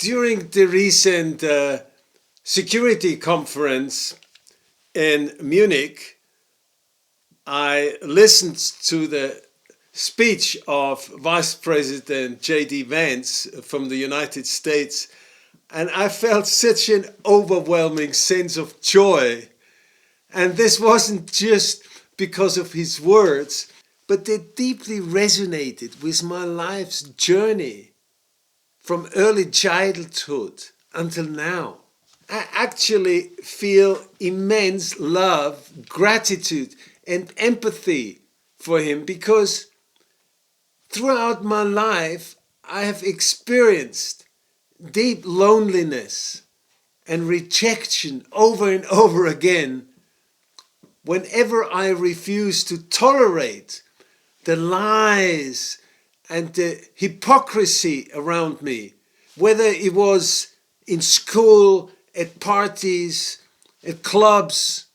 During the recent security conference in Munich, I listened to the speech of Vice President J.D. Vance from the United States, and I felt such an overwhelming sense of joy. And this wasn't just because of his words, but they deeply resonated with my life's journey from early childhood until now. I actually feel immense love, gratitude, and empathy for him because throughout my life I have experienced deep loneliness and rejection over and over again whenever I refuse to tolerate the lies and the hypocrisy around me, whether it was in school, at parties, at clubs,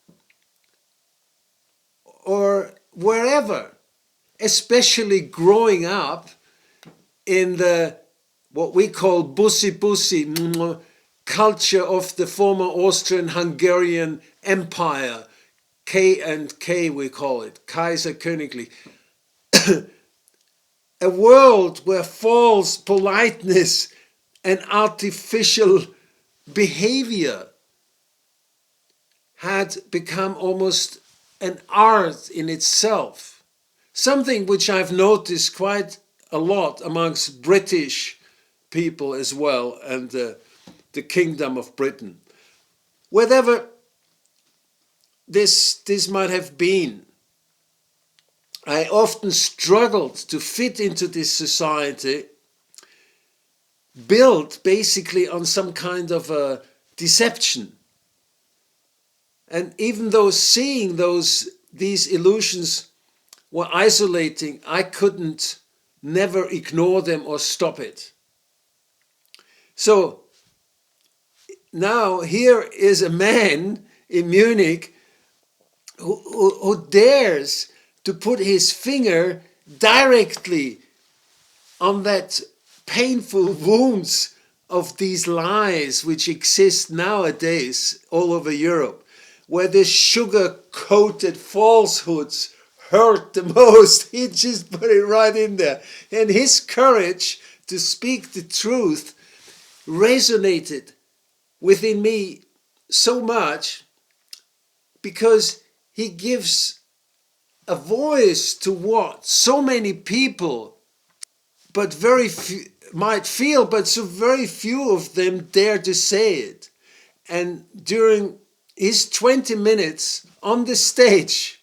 or wherever, especially growing up in the what we call bussi culture of the former Austrian-Hungarian Empire, K&K we call it, Kaiser Königlich. A world where false politeness and artificial behavior had become almost an art in itself. Something which I've noticed quite a lot amongst British people as well, and the Kingdom of Britain. Whatever this might have been, I often struggled to fit into this society, built basically on some kind of a deception. And even though seeing these illusions were isolating, I couldn't never ignore them or stop it. So now here is a man in Munich who dares to put his finger directly on that painful wounds of these lies which exist nowadays all over Europe, where the sugar-coated falsehoods hurt the most. He just put it right in there. And his courage to speak the truth resonated within me so much because he gives a voice to what so many people, but very few, might feel, but so very few of them dare to say it. And during his 20 minutes on the stage,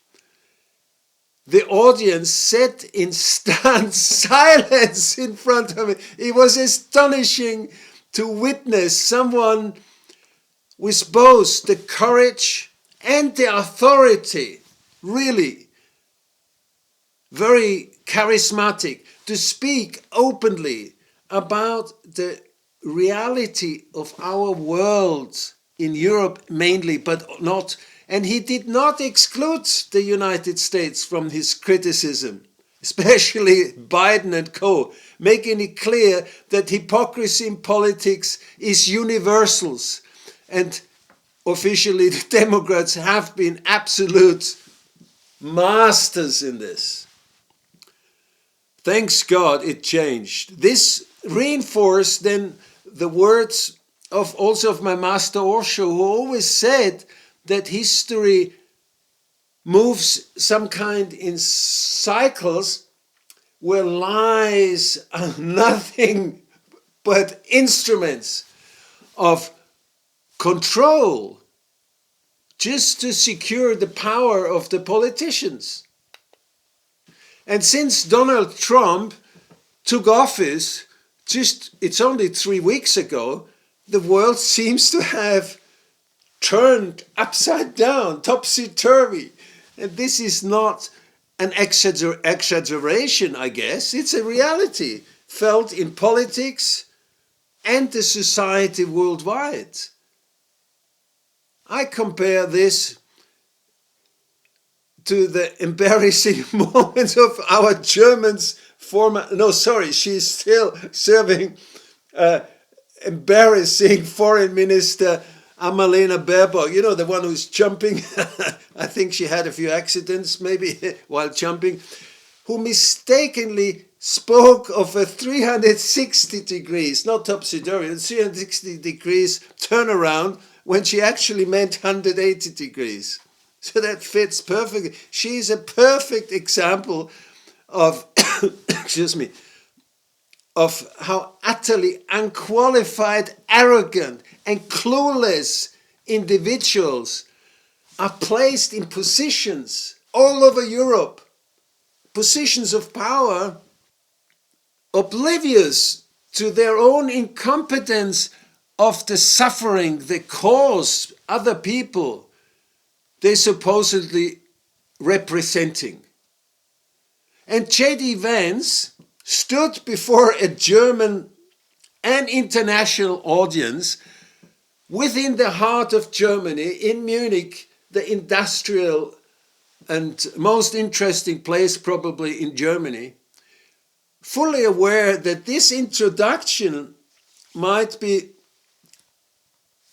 the audience sat in stunned silence in front of me. It was astonishing to witness someone with both the courage and the authority, really very charismatic, to speak openly about the reality of our world in Europe mainly, but not. And he did not exclude the United States from his criticism, especially Biden and co., making it clear that hypocrisy in politics is universal. And officially the Democrats have been absolute masters in this. Thanks God it changed. This reinforced then the words of also of my master Osho, who always said that history moves some kind in cycles where lies are nothing but instruments of control just to secure the power of the politicians. And since Donald Trump took office, it's only 3 weeks ago, the world seems to have turned upside down, topsy-turvy. And this is not an exaggeration, I guess. It's a reality felt in politics and the society worldwide. I compare this to the embarrassing moments of our German's former, no, sorry, she's still serving embarrassing Foreign Minister Annalena Baerbock, you know, the one who's jumping. I think she had a few accidents maybe while jumping, who mistakenly spoke of a 360 degrees, not topsy-turvy, 360 degrees turnaround when she actually meant 180 degrees. So that fits perfectly. She's a perfect example of, excuse me, of how utterly unqualified, arrogant, and clueless individuals are placed in positions all over Europe, positions of power, oblivious to their own incompetence of the suffering they cause other people they supposedly representing. And J.D. Vance stood before a German and international audience within the heart of Germany, in Munich, the industrial and most interesting place probably in Germany, fully aware that this introduction might be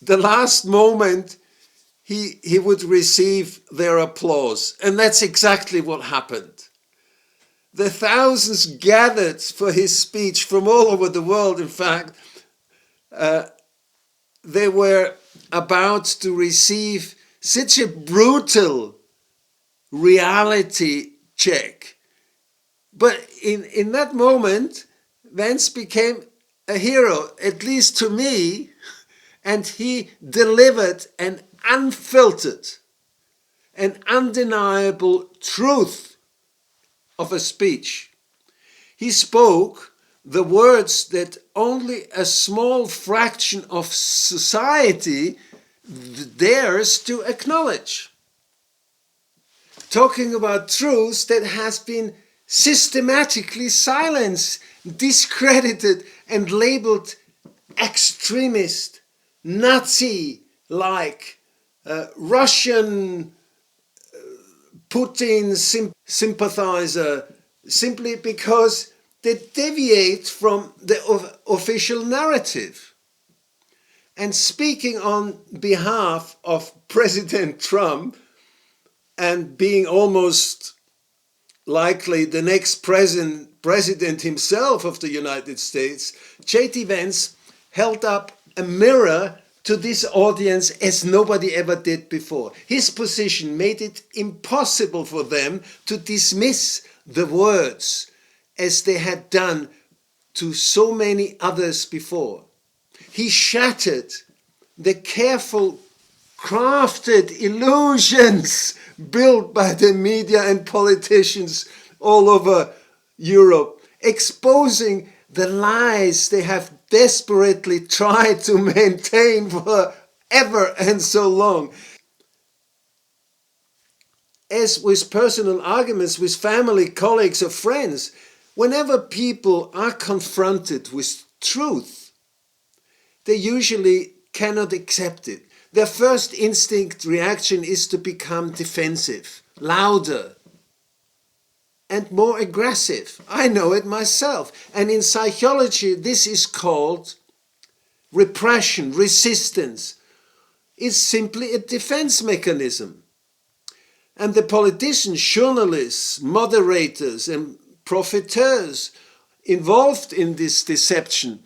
the last moment he would receive their applause. And that's exactly what happened. The thousands gathered for his speech from all over the world, in fact, they were about to receive such a brutal reality check. But in that moment, Vance became a hero, at least to me, and he delivered an unfiltered and undeniable truth of a speech. He spoke the words that only a small fraction of society dares to acknowledge. Talking about truths that has been systematically silenced, discredited, and labeled extremist, Nazi-like, Russian Putin sympathizer, simply because they deviate from the official narrative. And speaking on behalf of President Trump, and being almost likely the next president himself of the United States, J.D. Vance held up a mirror to this audience as nobody ever did before. His position made it impossible for them to dismiss the words as they had done to so many others before. He shattered the careful, crafted illusions built by the media and politicians all over Europe, exposing the lies they have desperately tried to maintain for ever and so long. As with personal arguments with family, colleagues, or friends, whenever people are confronted with truth, they usually cannot accept it. Their first instinct reaction is to become defensive, louder, and more aggressive. I know it myself. And in psychology, this is called repression, resistance. It's simply a defense mechanism. And the politicians, journalists, moderators, and profiteers involved in this deception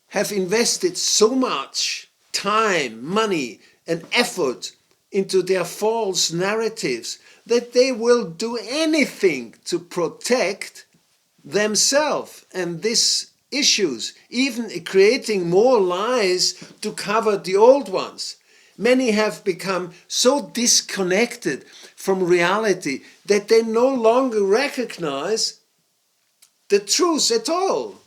have invested so much time, money, and effort into their false narratives that they will do anything to protect themselves and these issues, even creating more lies to cover the old ones. Many have become so disconnected from reality that they no longer recognize the truth at all.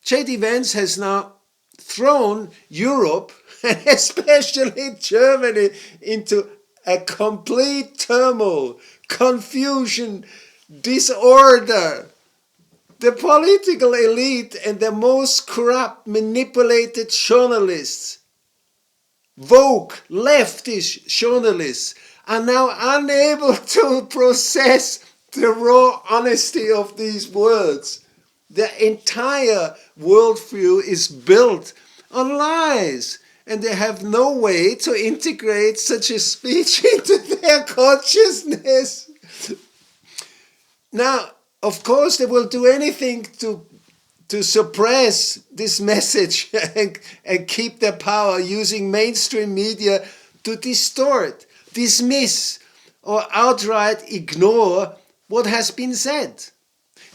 J.D. Vance has now thrown Europe, and especially Germany, into a complete turmoil, confusion, disorder. The political elite and the most corrupt, manipulated journalists, woke, leftist journalists, are now unable to process the raw honesty of these words. The entire worldview is built on lies, and they have no way to integrate such a speech into their consciousness. Now, of course, they will do anything to suppress this message and keep their power, using mainstream media to distort, dismiss, or outright ignore what has been said.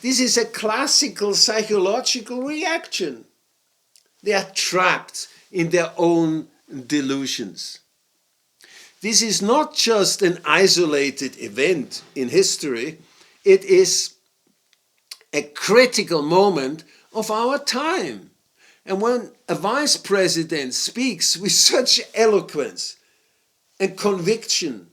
This is a classical psychological reaction. They are trapped in their own delusions. This is not just an isolated event in history, it is a critical moment of our time. And when a vice president speaks with such eloquence and conviction,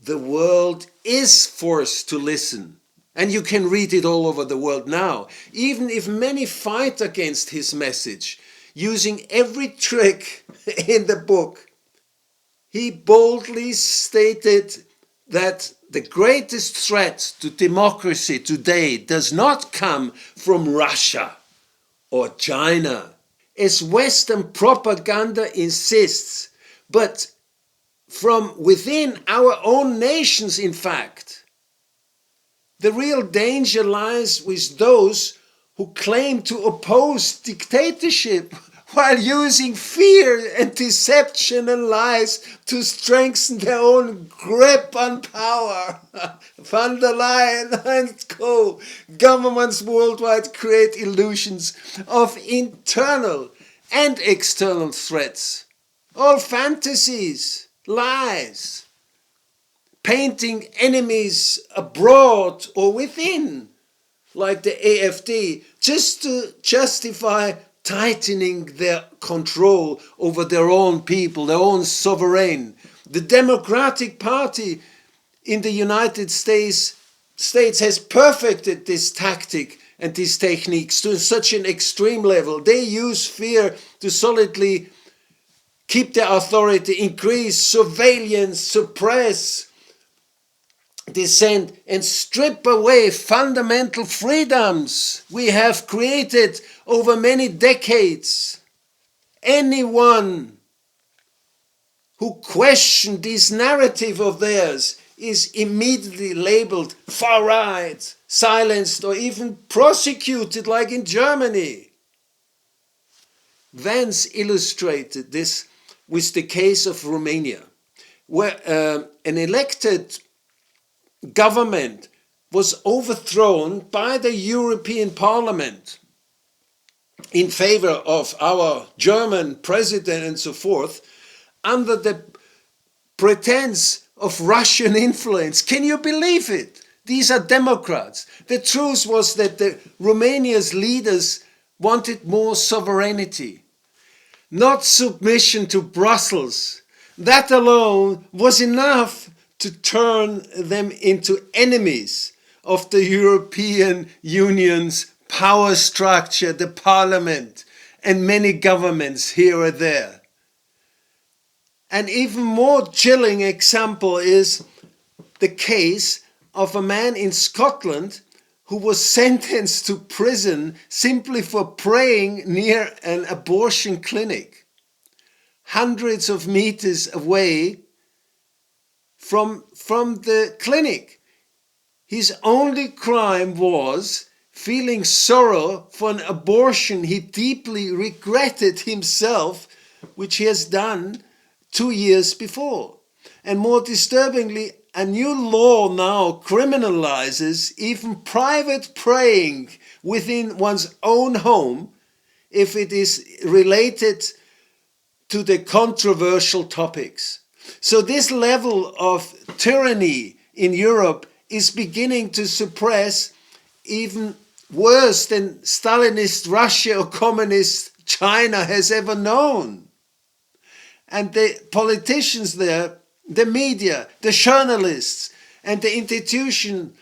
the world is forced to listen. And you can read it all over the world now. Even if many fight against his message, using every trick in the book, he boldly stated that the greatest threat to democracy today does not come from Russia or China, as Western propaganda insists, but from within our own nations, in fact. The real danger lies with those who claim to oppose dictatorship while using fear and deception and lies to strengthen their own grip on power. Van der Leyen and co. Governments worldwide create illusions of internal and external threats. All fantasies, lies, painting enemies abroad or within, like the AfD, just to justify tightening their control over their own people, their own sovereign. The Democratic Party in the United States has perfected this tactic and these techniques to such an extreme level. They use fear to solidly keep their authority, increase surveillance, suppress dissent, and strip away fundamental freedoms we have created over many decades. Anyone who questions this narrative of theirs is immediately labeled far-right, silenced, or even prosecuted, like in Germany. Vance illustrated this with the case of Romania, where an elected government was overthrown by the European Parliament in favor of our German president and so forth, under the pretense of Russian influence. Can you believe it? These are Democrats. The truth was that the Romania's leaders wanted more sovereignty, not submission to Brussels. That alone was enough to turn them into enemies of the European Union's power structure, the parliament, and many governments here or there. An even more chilling example is the case of a man in Scotland who was sentenced to prison simply for praying near an abortion clinic, hundreds of meters away from the clinic. His only crime was feeling sorrow for an abortion he deeply regretted himself, which he has done 2 years before. And more disturbingly, a new law now criminalizes even private praying within one's own home if it is related to the controversial topics. So this level of tyranny in Europe is beginning to suppress even worse than Stalinist Russia or communist China has ever known. And the politicians there, the media, the journalists, and the institutions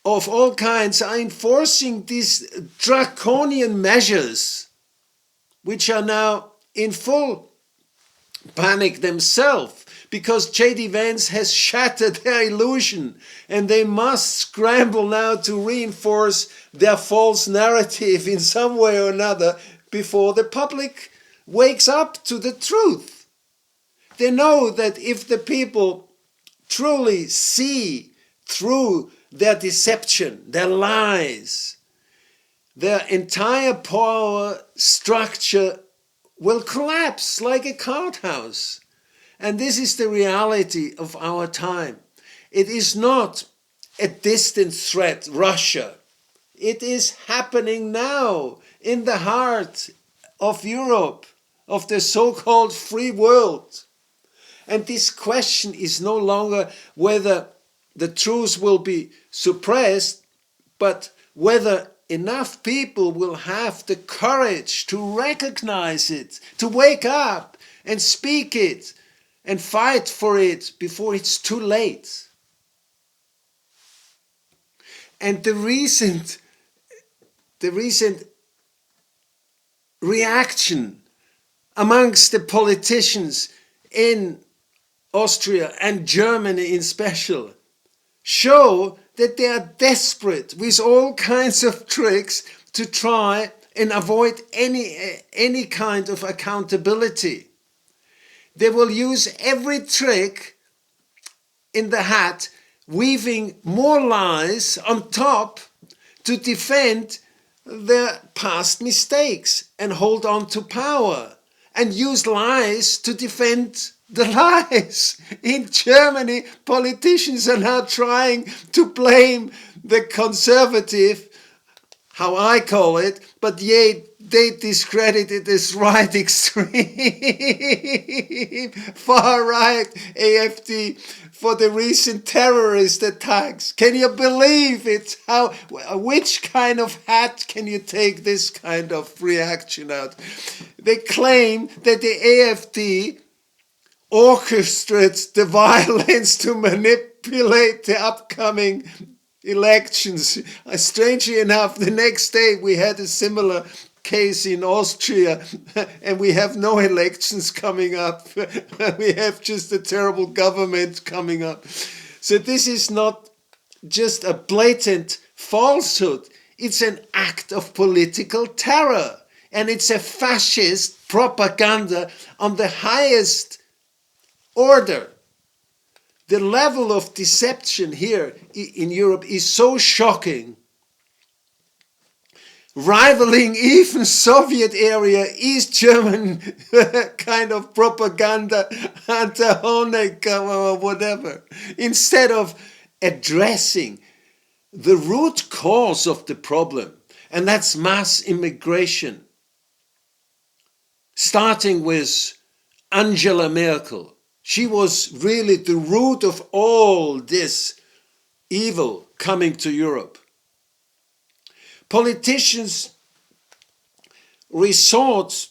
of all kinds are enforcing these draconian measures, which are now in full panic themselves, because J.D. Vance has shattered their illusion, and they must scramble now to reinforce their false narrative in some way or another before the public wakes up to the truth. They know that if the people truly see through their deception, their lies, their entire power structure will collapse like a card house. And this is the reality of our time. It is not a distant threat, Russia. It is happening now in the heart of Europe, of the so-called free world. And this question is no longer whether the truth will be suppressed, but whether enough people will have the courage to recognize it, to wake up and speak it and fight for it before it's too late. And the recent reaction amongst the politicians in Austria and Germany in special show that they are desperate with all kinds of tricks to try and avoid any kind of accountability. They will use every trick in the hat, weaving more lies on top to defend their past mistakes and hold on to power, and use lies to defend the lies. In Germany, politicians are now trying to blame the conservative, how I call it, but yet they discredit it as right extreme, far right AFD for the recent terrorist attacks. Can you believe it? Which kind of hat can you take this kind of reaction out? They claim that the AFD orchestrates the violence to manipulate the upcoming elections. Strangely enough, the next day we had a similar case in Austria, and we have no elections coming up. We have just a terrible government coming up. So this is not just a blatant falsehood, it's an act of political terror, and it's a fascist propaganda on the highest order. The level of deception here in Europe is so shocking, rivaling even Soviet area, East German kind of propaganda, anti-Honecker or whatever. Instead of addressing the root cause of the problem, and that's mass immigration, starting with Angela Merkel. She was really the root of all this evil coming to Europe. Politicians resort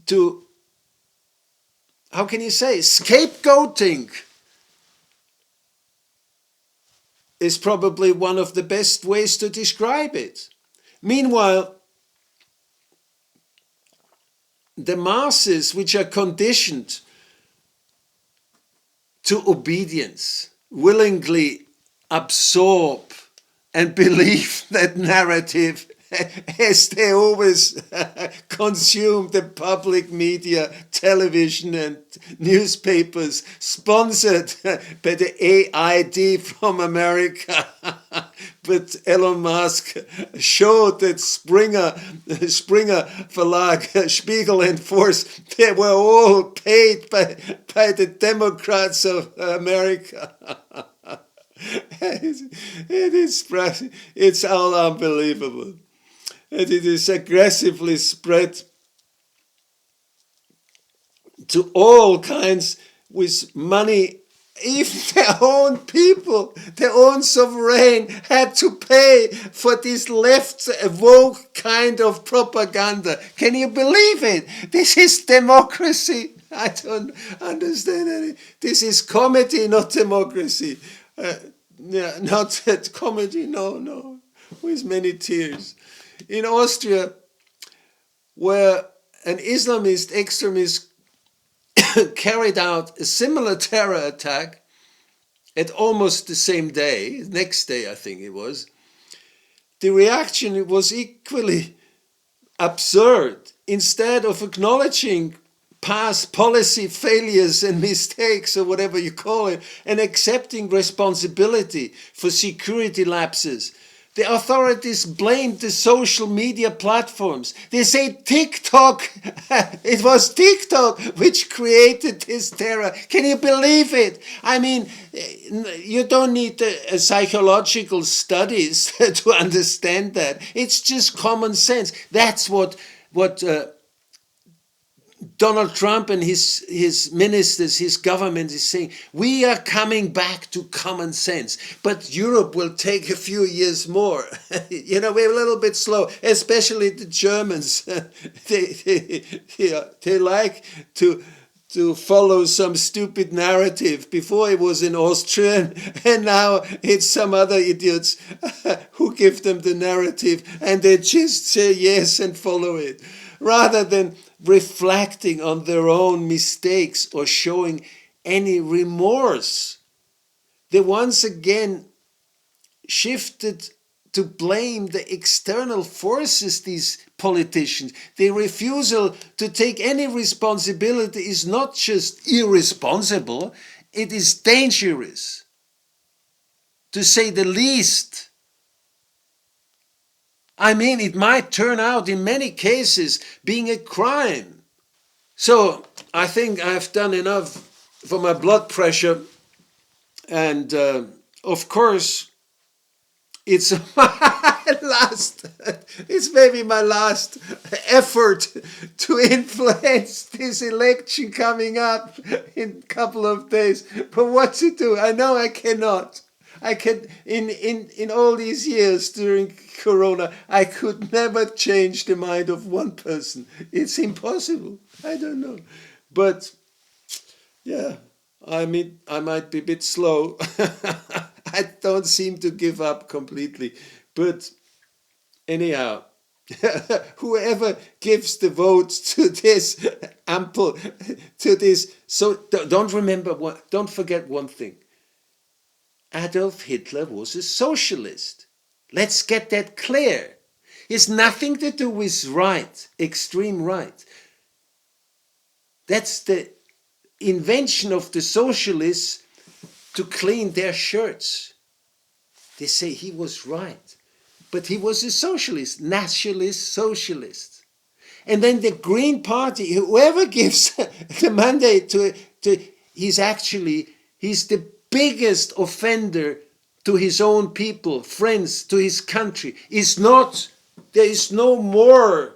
to, how can you say, scapegoating is probably one of the best ways to describe it. Meanwhile, the masses, which are conditioned to obedience, willingly absorb and believe that narrative as they always consume the public media, television and newspapers sponsored by the AID from America. But Elon Musk showed that Springer Verlag, Spiegel and Force, they were all paid by the Democrats of America. It's all unbelievable. And it is aggressively spread to all kinds with money. Even their own people, their own sovereign had to pay for this left woke kind of propaganda. Can you believe it? This is democracy. I don't understand any. This is comedy, not democracy. Not that comedy, no, with many tears. In Austria, where an Islamist extremist carried out a similar terror attack at almost the same day, next day I think it was, the reaction was equally absurd. Instead of acknowledging past policy failures and mistakes, or whatever you call it, and accepting responsibility for security lapses, the authorities blamed the social media platforms. They say TikTok, it was TikTok which created this terror. Can you believe it? I mean, you don't need psychological studies to understand that. It's just common sense. That's what Donald Trump and his ministers, his government is saying. We are coming back to common sense, but Europe will take a few years more. You know, we're a little bit slow, especially the Germans. They like to follow some stupid narrative. Before it was an Austrian, and now it's some other idiots who give them the narrative, and they just say yes and follow it, rather than reflecting on their own mistakes or showing any remorse. They once again shifted to blame the external forces, these politicians. Their refusal to take any responsibility is not just irresponsible, it is dangerous, to say the least. I mean, it might turn out in many cases being a crime. So I think I've done enough for my blood pressure. And of course, it's it's maybe my last effort to influence this election coming up in a couple of days. But what to do? I know I cannot. I can in all these years during Corona, I could never change the mind of one person. It's impossible. I don't know. But yeah, I mean, I might be a bit slow. I don't seem to give up completely. But anyhow, whoever gives the vote to this to this, so don't forget one thing. Adolf Hitler was a socialist. Let's get that clear. It's nothing to do with right, extreme right. That's the invention of the socialists to clean their shirts. They say he was right, but he was a socialist, nationalist socialist. And then the Green Party, whoever gives the mandate to he's the biggest offender to his own people, friends, to his country. There is no more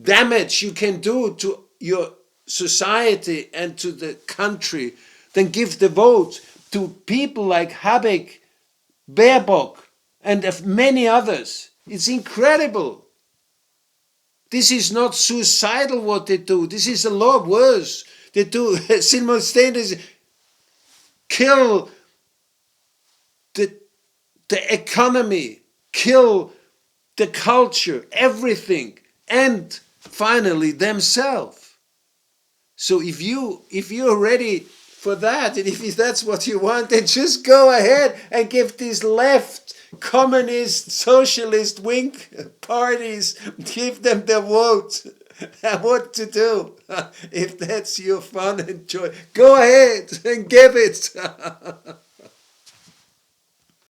damage you can do to your society and to the country than give the vote to people like Habeck, Baerbock, and many others. It's incredible. This is not suicidal what they do. This is a lot worse. They do simultaneously kill the economy, kill the culture, everything, and finally themselves. So if you're ready for that, and if that's what you want, then just go ahead and give these left, communist, socialist wing parties, give them the vote. And what to do? If that's your fun and joy, go ahead and give it.